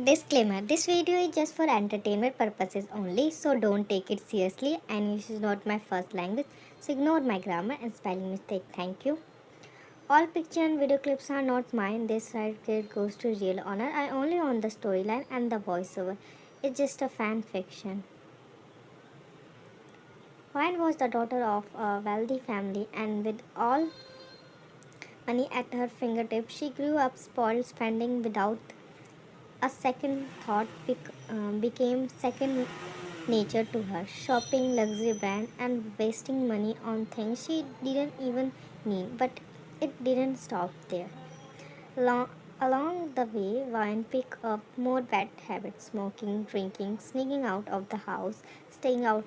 Disclaimer: this video is just for entertainment purposes only, so don't take it seriously. English is not my first language, so ignore my grammar and spelling mistake. Thank you. All picture and video clips are not mine. This right credit goes to real honor. I only own the storyline and the voiceover. It's just a fan fiction. Vine was the daughter of a wealthy family, and with all money at her fingertips, she grew up spoiled, spending without a second thought became second nature to her. Shopping luxury brand and wasting money on things she didn't even need. But it didn't stop there. Along the way, Vine picked up more bad habits: smoking, drinking, sneaking out of the house, staying out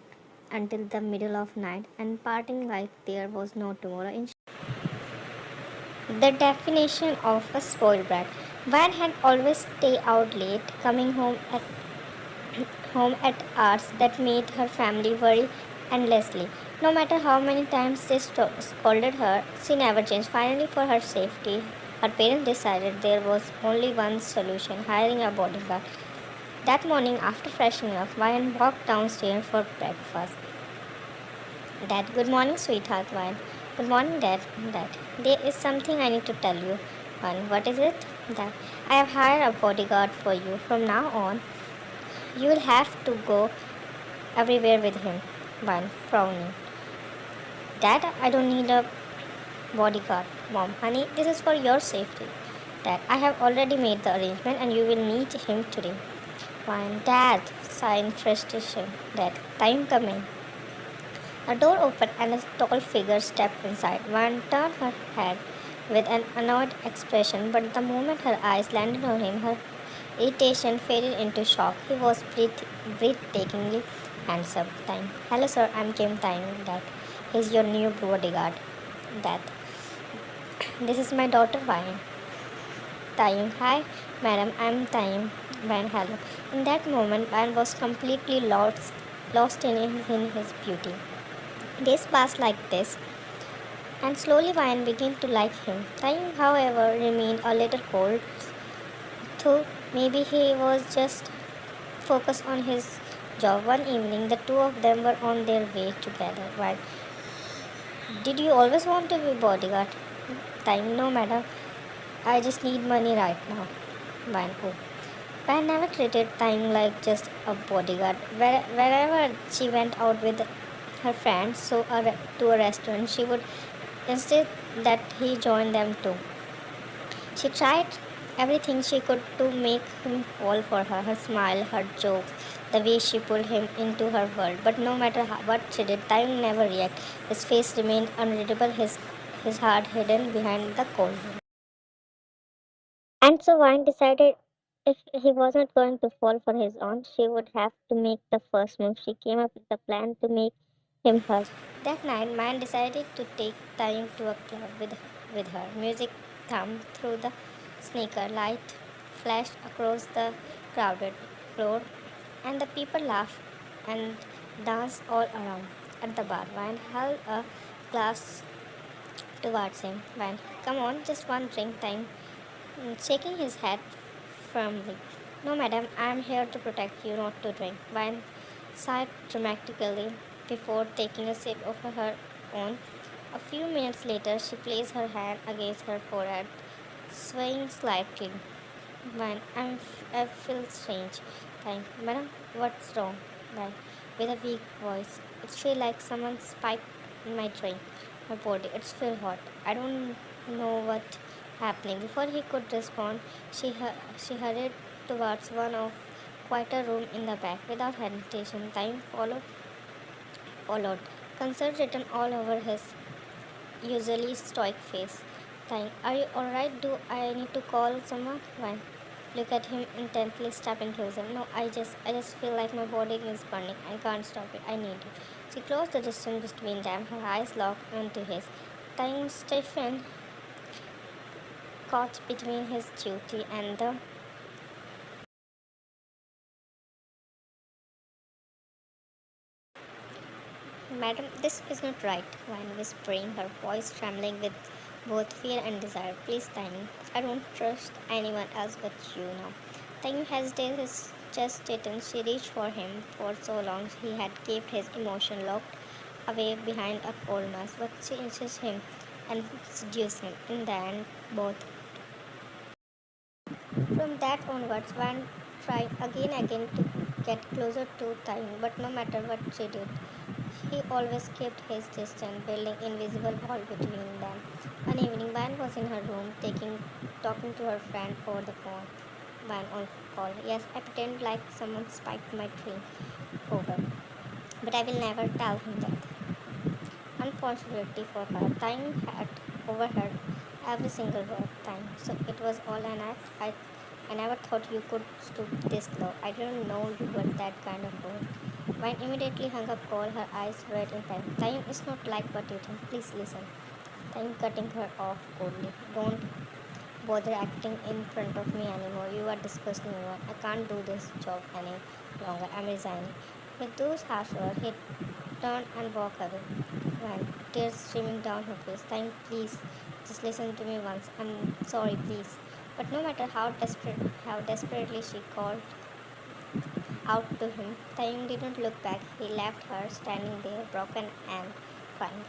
until the middle of night, and partying like there was no tomorrow. In the definition of a spoiled brat, Vine had always stay out late, coming home at hours that made her family worry endlessly. No matter how many times they scolded her, she never changed. Finally, for her safety, her parents decided there was only one solution: hiring a bodyguard. That morning, after freshening up, Ryan walked downstairs for breakfast. Dad, good morning, sweetheart. Ryan, good morning, Dad. Dad, there is something I need to tell you. Ryan, what is it? Dad, I have hired a bodyguard for you. From now on, you will have to go everywhere with him. One frowning. Dad, I don't need a bodyguard. Mom, honey, this is for your safety. Dad, I have already made the arrangement and you will meet him today. One, Dad, sigh in frustration. Dad, time coming. A door opened and a tall figure stepped inside. One turned her head with an annoyed expression, but the moment her eyes landed on him, her irritation faded into shock. He was breathtakingly handsome. Time. Hello, sir. I'm Kim Time. That he's your new bodyguard. That this is my daughter Vine. Taehyung. Hi, madam. I'm Taehyung. Vine. Hello. In that moment, Vine was completely lost in his beauty. Days passed like this, and slowly Vine began to like him. Taehyung, however, remained a little cold, though maybe he was just focused on his job. One evening, the two of them were on their way together. Why? Did you always want to be bodyguard? Time, no, madam. I just need money right now. Van, oh. Van never treated Time like just a bodyguard. Wherever she went out with her friends, to a restaurant, she would insist that he join them too. She tried everything she could to make him fall for her: her smile, her jokes, the way she pulled him into her world. But no matter what she did, Time never reacted. His face remained unreadable, his heart hidden behind the cold. And so Vine decided if he wasn't going to fall for his own, she would have to make the first move. She came up with a plan to make him hers. That night, Vine decided to take Time to a club with her. Music thumped through the sneaker, light flashed across the crowded floor, and the people laughed and danced all around. At the bar, Vine held a glass towards him. Vine, come on, just one drink. Time, shaking his head firmly. No, madam, I am here to protect you, not to drink. Vine sighed dramatically before taking a sip of her own. A few minutes later, she placed her hand against her forehead, swaying slightly. Vine, I feel strange. Time, madam, what's wrong? Vine, with a weak voice. It feels like someone spiked in my drink, my body. It's feel hot. I don't know what happening. Before he could respond, she hurried towards one of quieter room in the back. Without hesitation, Time followed, concern written all over his usually stoic face. Time, are you alright? Do I need to call someone? Why? Look at him intently, stepping closer. No, I just feel like my body is burning. I can't stop it. I need it. She closed the distance between them, her eyes locked onto his. Time stiffened, caught between his duty and the madam. This is not right. Wine whispering, her voice trembling with both fear and desire. Please, Tiny. I don't trust anyone else but you now. Tiny hesitated, his chest tightened. She reached for him for so long he had kept his emotion locked away behind a cold mask, but she insisted him and seduced him. In the end, both. From that onwards, Van tried again to get closer to Taehyung, but no matter what she did, he always kept his distance, building invisible wall between them. One evening, Van was in her room, talking to her friend over the phone. Van on call. Yes, I pretend like someone spiked my drink over, but I will never tell him that. Unfortunately for her, time had overheard every single word. Time. So it was all an act. I never thought you could stoop this low. I didn't know you were that kind of woman. Vine immediately hung up call, her eyes red in time. Time is not like what you think. Please listen. Time cutting her off coldly. Don't bother acting in front of me anymore. You are disgusting one. I can't do this job any longer. I'm resigning. With those harsh words, he turned and walked away. When tears streaming down her face, Time, please, just listen to me once. I'm sorry, please. But no matter how desperately she called out to him, Time didn't look back. He left her standing there, broken and crying.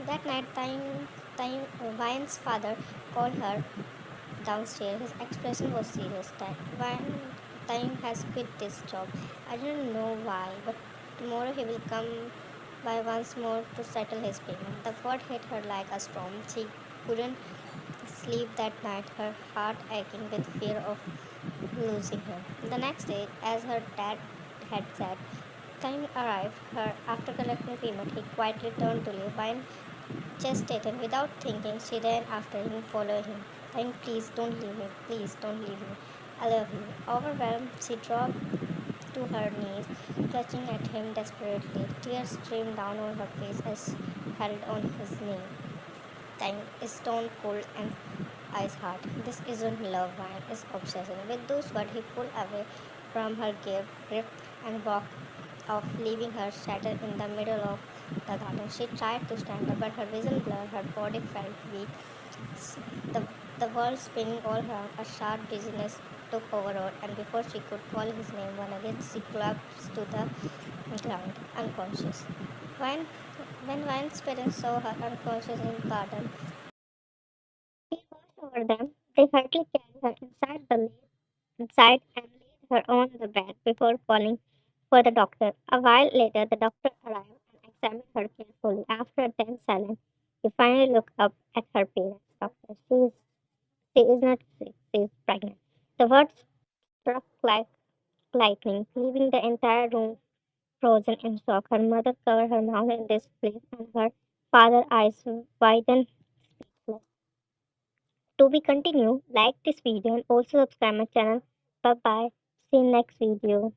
That night, Vian's father called her downstairs. His expression was serious. That Time has quit this job. I don't know why, but tomorrow he will come by once more to settle his payment. The word hit her like a storm. She couldn't sleep that night, her heart aching with fear of losing him. The next day, as her dad had said, time arrived. Her after collecting payment, he quietly turned to leave. Wine just tightened. Without thinking, she ran after him, following him. Time, please don't leave me. Please don't leave me. I love you. Overwhelmed, she dropped to her knees, clutching at him desperately. Tears streamed down on her face as she held on his knee. Time is stone cold and ice hard. This isn't love, wine, it's obsession. With those words, he pulled away from her grip and walked off, leaving her shattered in the middle of the garden. She tried to stand up, but her vision blurred, her body felt weak. The, the world spinning all around, a sharp dizziness took over her, and before she could call his name one again, she collapsed to the ground, unconscious. When, when Vine's parents saw her unconscious in the garden, he rushed over them. They hurriedly carried her inside and laid her on the bed before calling for the doctor. A while later, the doctor arrived and examined her carefully. After a tense silence, he finally looked up at her parents. Doctor, she is not sick. She is pregnant. The words struck like lightning, leaving the entire room frozen in shock. Her mother covered her mouth in disbelief, and her father's eyes widened. To be continued, like this video and also subscribe my channel. Bye bye. See you next video.